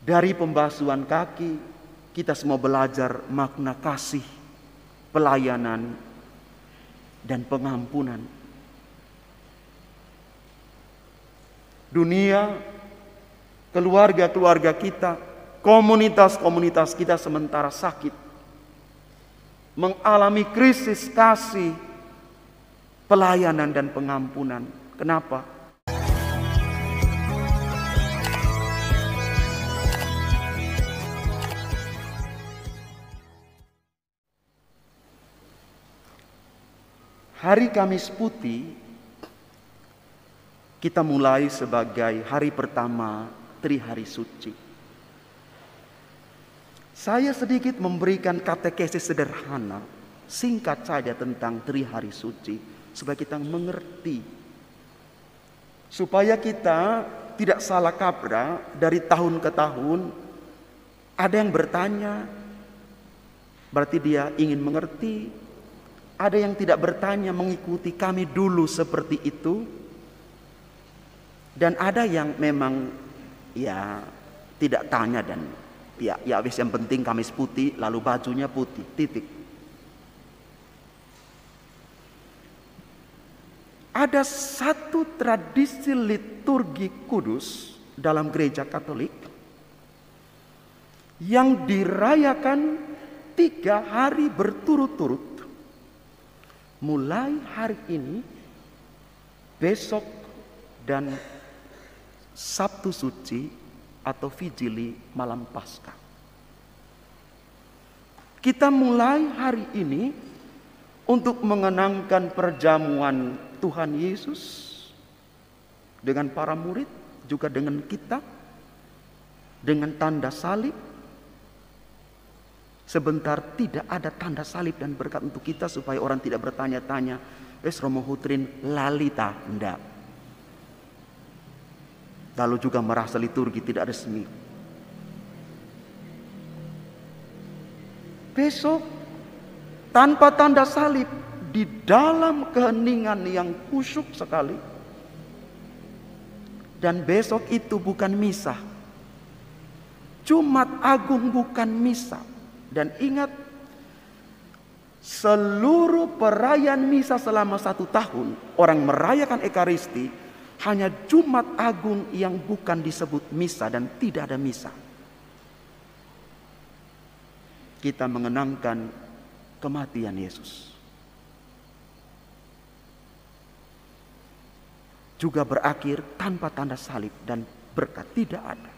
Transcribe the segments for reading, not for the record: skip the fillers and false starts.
Dari pembasuhan kaki, kita semua belajar makna kasih, pelayanan, dan pengampunan. Dunia, keluarga-keluarga kita, komunitas-komunitas kita sementara sakit, mengalami krisis kasih, pelayanan, dan pengampunan. Kenapa? Hari Kamis Putih kita mulai sebagai hari pertama Trihari Suci. Saya sedikit memberikan katekesis sederhana, singkat saja tentang Trihari Suci, supaya kita mengerti. Supaya kita tidak salah kaprah dari tahun ke tahun. Ada yang bertanya, berarti dia ingin mengerti. Ada yang tidak bertanya, mengikuti kami dulu seperti itu. Dan ada yang memang ya tidak tanya dan ya wis yang penting Kamis Putih lalu bajunya putih, titik. Ada satu tradisi liturgi kudus dalam gereja Katolik yang dirayakan 3 hari berturut-turut. Mulai hari ini, besok, dan Sabtu Suci atau Vigili Malam Paskah. Kita mulai hari ini untuk mengenangkan perjamuan Tuhan Yesus dengan para murid, juga dengan kita, dengan tanda salib. Sebentar tidak ada tanda salib dan berkat untuk kita supaya orang tidak bertanya-tanya, Romo Hutrin lalita, enggak. Lalu juga merasa liturgi tidak resmi. Besok tanpa tanda salib, di dalam keheningan yang khusyuk sekali. Dan besok itu bukan misa. Jumat Agung bukan misa. Dan ingat, seluruh perayaan misa selama 1 tahun, orang merayakan Ekaristi, hanya Jumat Agung yang bukan disebut misa dan tidak ada misa. Kita mengenangkan kematian Yesus. Juga berakhir tanpa tanda salib dan berkat tidak ada.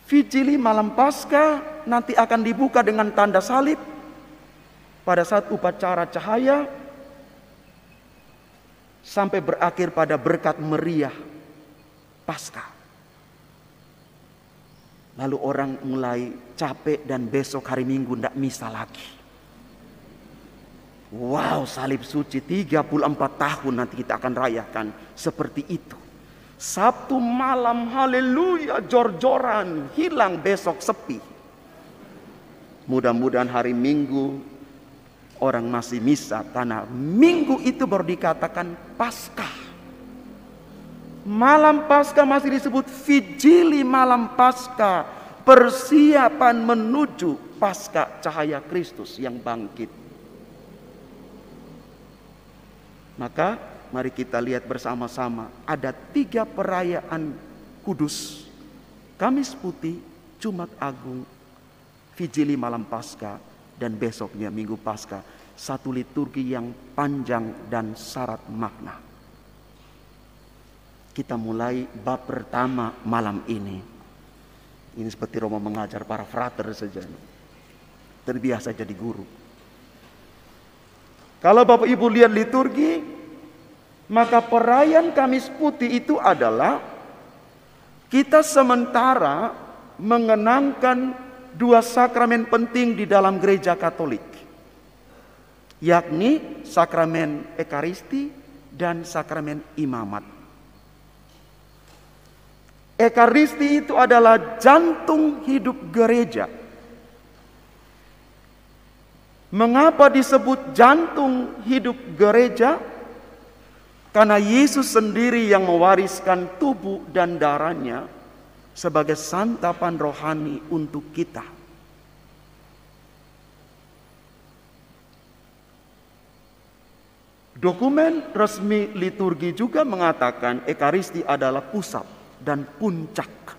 Vigili Malam Paskah nanti akan dibuka dengan tanda salib pada saat upacara cahaya sampai berakhir pada berkat meriah Paskah. Lalu orang mulai capek dan besok hari Minggu tidak misa lagi. Wow, salib suci 34 tahun nanti kita akan rayakan seperti itu. Sabtu malam haleluya jor-joran, hilang besok sepi. Mudah-mudahan hari Minggu orang masih misa karena Minggu itu baru dikatakan Paskah. Malam Paskah masih disebut Vigili Malam Paskah, persiapan menuju Paskah cahaya Kristus yang bangkit. Maka mari kita lihat bersama-sama, ada 3 perayaan kudus. Kamis Putih, Jumat Agung, Vigili Malam Paskah, dan besoknya Minggu Paskah. Satu liturgi yang panjang dan syarat makna. Kita mulai bab pertama malam ini. Ini seperti Romo mengajar para frater saja. Terbiasa jadi guru. Kalau Bapak Ibu lihat liturgi, maka perayaan Kamis Putih itu adalah kita sementara mengenangkan 2 sakramen penting di dalam gereja Katolik, yakni sakramen Ekaristi dan sakramen imamat. Ekaristi itu adalah jantung hidup gereja. Mengapa disebut jantung hidup gereja? Karena Yesus sendiri yang mewariskan tubuh dan darahnya sebagai santapan rohani untuk kita. Dokumen resmi liturgi juga mengatakan Ekaristi adalah pusat dan puncak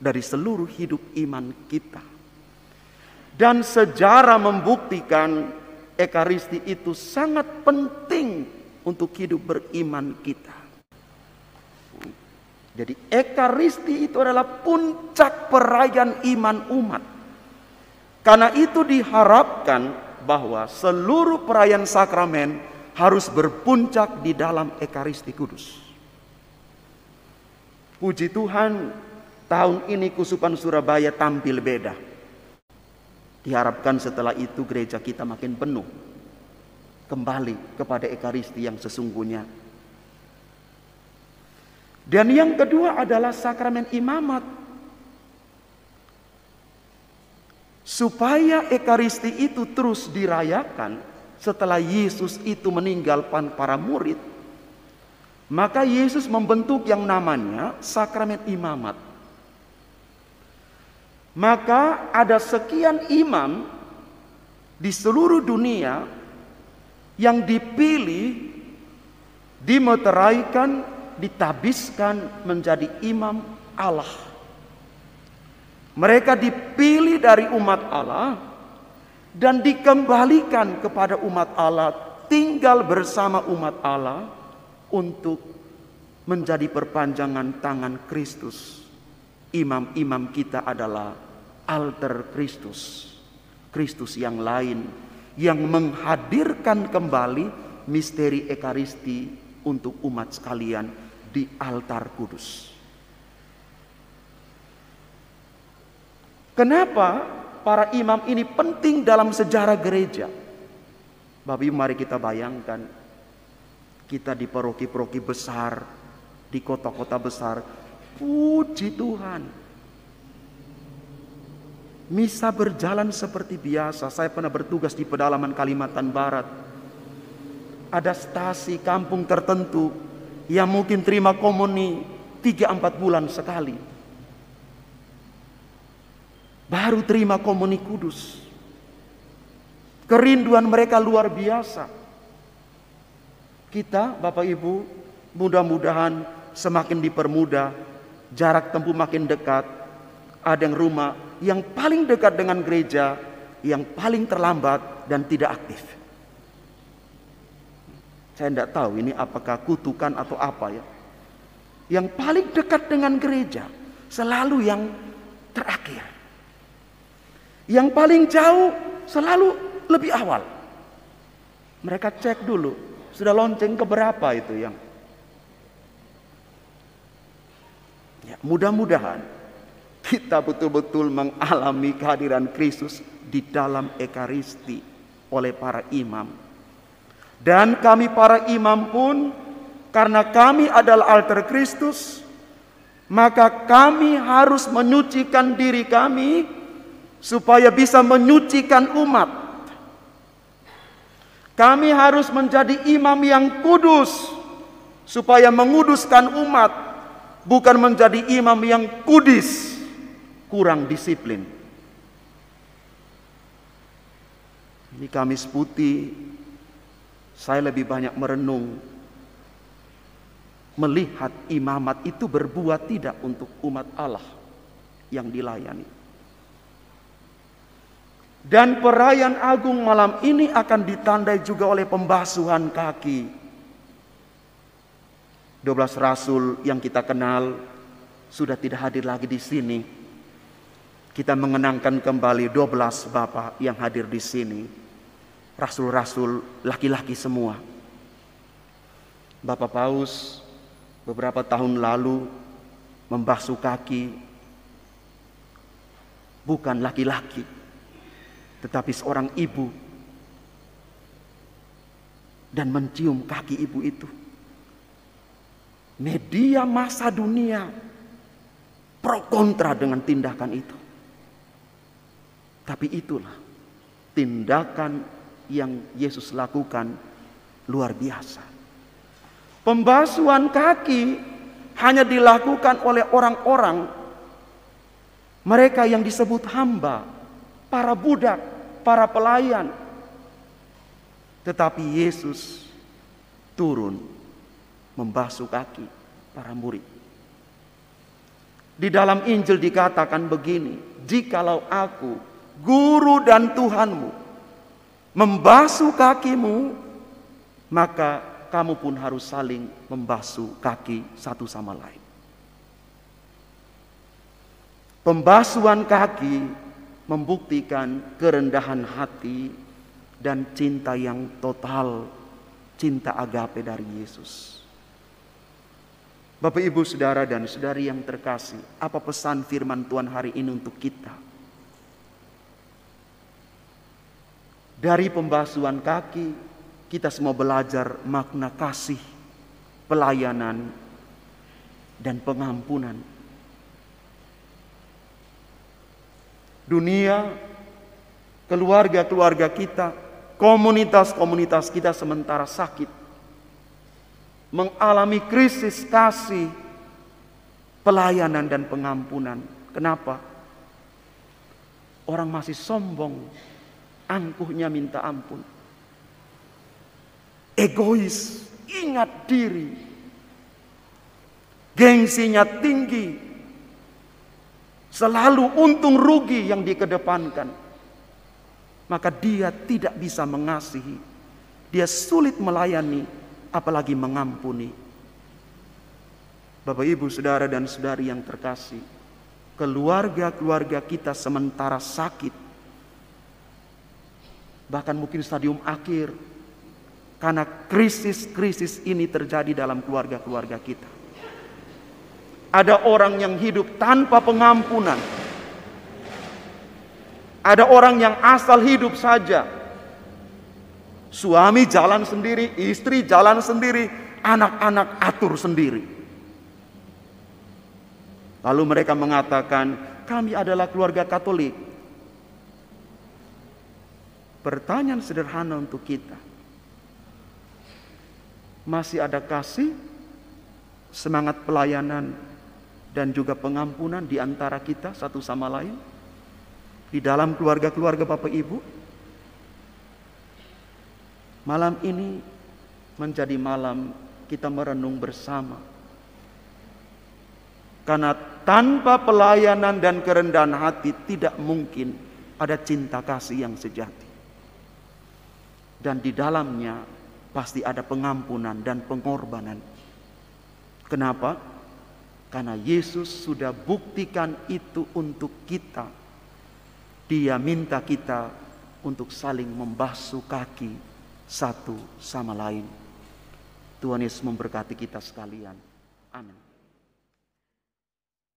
dari seluruh hidup iman kita. Dan sejarah membuktikan Ekaristi itu sangat penting untuk hidup beriman kita. Jadi Ekaristi itu adalah puncak perayaan iman umat. Karena itu diharapkan bahwa seluruh perayaan sakramen harus berpuncak di dalam Ekaristi Kudus. Puji Tuhan, tahun ini Kusupan Surabaya tampil beda. Diharapkan setelah itu gereja kita makin penuh, kembali kepada Ekaristi yang sesungguhnya. Dan yang kedua adalah sakramen imamat. Supaya Ekaristi itu terus dirayakan setelah Yesus itu meninggalkan para murid, maka Yesus membentuk yang namanya sakramen imamat. Maka ada sekian imam di seluruh dunia yang dipilih, dimeteraikan, ditabiskan menjadi imam Allah. Mereka dipilih dari umat Allah dan dikembalikan kepada umat Allah, tinggal bersama umat Allah untuk menjadi perpanjangan tangan Kristus. Imam-imam kita adalah alter Kristus, Kristus yang lain yang menghadirkan kembali misteri Ekaristi untuk umat sekalian di altar kudus. Kenapa para imam ini penting dalam sejarah gereja? Bapak Ibu, mari kita bayangkan, kita di paroki-paroki besar, di kota-kota besar, puji Tuhan, misa berjalan seperti biasa. Saya pernah bertugas di pedalaman Kalimantan Barat. Ada stasi kampung tertentu yang mungkin terima komuni 3-4 bulan sekali. Baru terima komuni kudus. Kerinduan mereka luar biasa. Kita, Bapak Ibu, mudah-mudahan semakin dipermudah, jarak tempuh makin dekat. Ada yang rumah yang paling dekat dengan gereja, yang paling terlambat dan tidak aktif. Saya tidak tahu ini apakah kutukan atau apa ya. Yang paling dekat dengan gereja selalu yang terakhir. Yang paling jauh selalu lebih awal. Mereka cek dulu, sudah lonceng keberapa itu yang. Ya, mudah-mudahan kita betul-betul mengalami kehadiran Kristus di dalam Ekaristi oleh para imam. Dan kami para imam pun, karena kami adalah alter Kristus, maka kami harus menyucikan diri kami supaya bisa menyucikan umat. Kami harus menjadi imam yang kudus supaya menguduskan umat, bukan menjadi imam yang kudis, kurang disiplin. Ini Kamis Putih, saya lebih banyak merenung, melihat imamat itu berbuat tidak untuk umat Allah yang dilayani. Dan perayaan agung malam ini akan ditandai juga oleh pembasuhan kaki. 12 rasul yang kita kenal sudah tidak hadir lagi di sini. Kita mengenangkan kembali 12 bapak yang hadir di sini. Rasul-rasul laki-laki semua. Bapak Paus beberapa tahun lalu membasuh kaki bukan laki-laki, tetapi seorang ibu, dan mencium kaki ibu itu. Media massa dunia pro kontra dengan tindakan itu. Tapi itulah tindakan yang Yesus lakukan, luar biasa. Pembasuhan kaki hanya dilakukan oleh orang-orang Mereka yang disebut hamba, para budak, para pelayan. Tetapi Yesus turun membasuh kaki para murid. Di dalam Injil dikatakan begini, jikalau aku, guru dan Tuhanmu, membasuh kakimu, maka kamu pun harus saling membasuh kaki satu sama lain. Pembasuhan kaki membuktikan kerendahan hati dan cinta yang total, cinta agape dari Yesus. Bapak, Ibu, Saudara dan Saudari yang terkasih, apa pesan firman Tuhan hari ini untuk kita? Dari pembasuhan kaki, kita semua belajar makna kasih, pelayanan, dan pengampunan. Dunia, keluarga-keluarga kita, komunitas-komunitas kita sementara sakit, mengalami krisis kasih, pelayanan dan pengampunan. Kenapa? Orang masih sombong, angkuhnya minta ampun, egois, ingat diri, gengsinya tinggi, selalu untung rugi yang dikedepankan. Maka dia tidak bisa mengasihi, dia sulit melayani, apalagi mengampuni. Bapak, Ibu, Saudara dan Saudari yang terkasih, keluarga-keluarga kita sementara sakit, bahkan mungkin stadium akhir, karena krisis-krisis ini terjadi dalam keluarga-keluarga kita. Ada orang yang hidup tanpa pengampunan. Ada orang yang asal hidup saja. Suami jalan sendiri, istri jalan sendiri, anak-anak atur sendiri. Lalu mereka mengatakan, kami adalah keluarga Katolik. Pertanyaan sederhana untuk kita. Masih ada kasih, semangat pelayanan, dan juga pengampunan di antara kita satu sama lain? Di dalam keluarga-keluarga Bapak Ibu? Malam ini menjadi malam kita merenung bersama. Karena tanpa pelayanan dan kerendahan hati tidak mungkin ada cinta kasih yang sejati. Dan di dalamnya pasti ada pengampunan dan pengorbanan. Kenapa? Karena Yesus sudah buktikan itu untuk kita. Dia minta kita untuk saling membasuh kaki satu sama lain. Tuhan Yesus memberkati kita sekalian. Amin.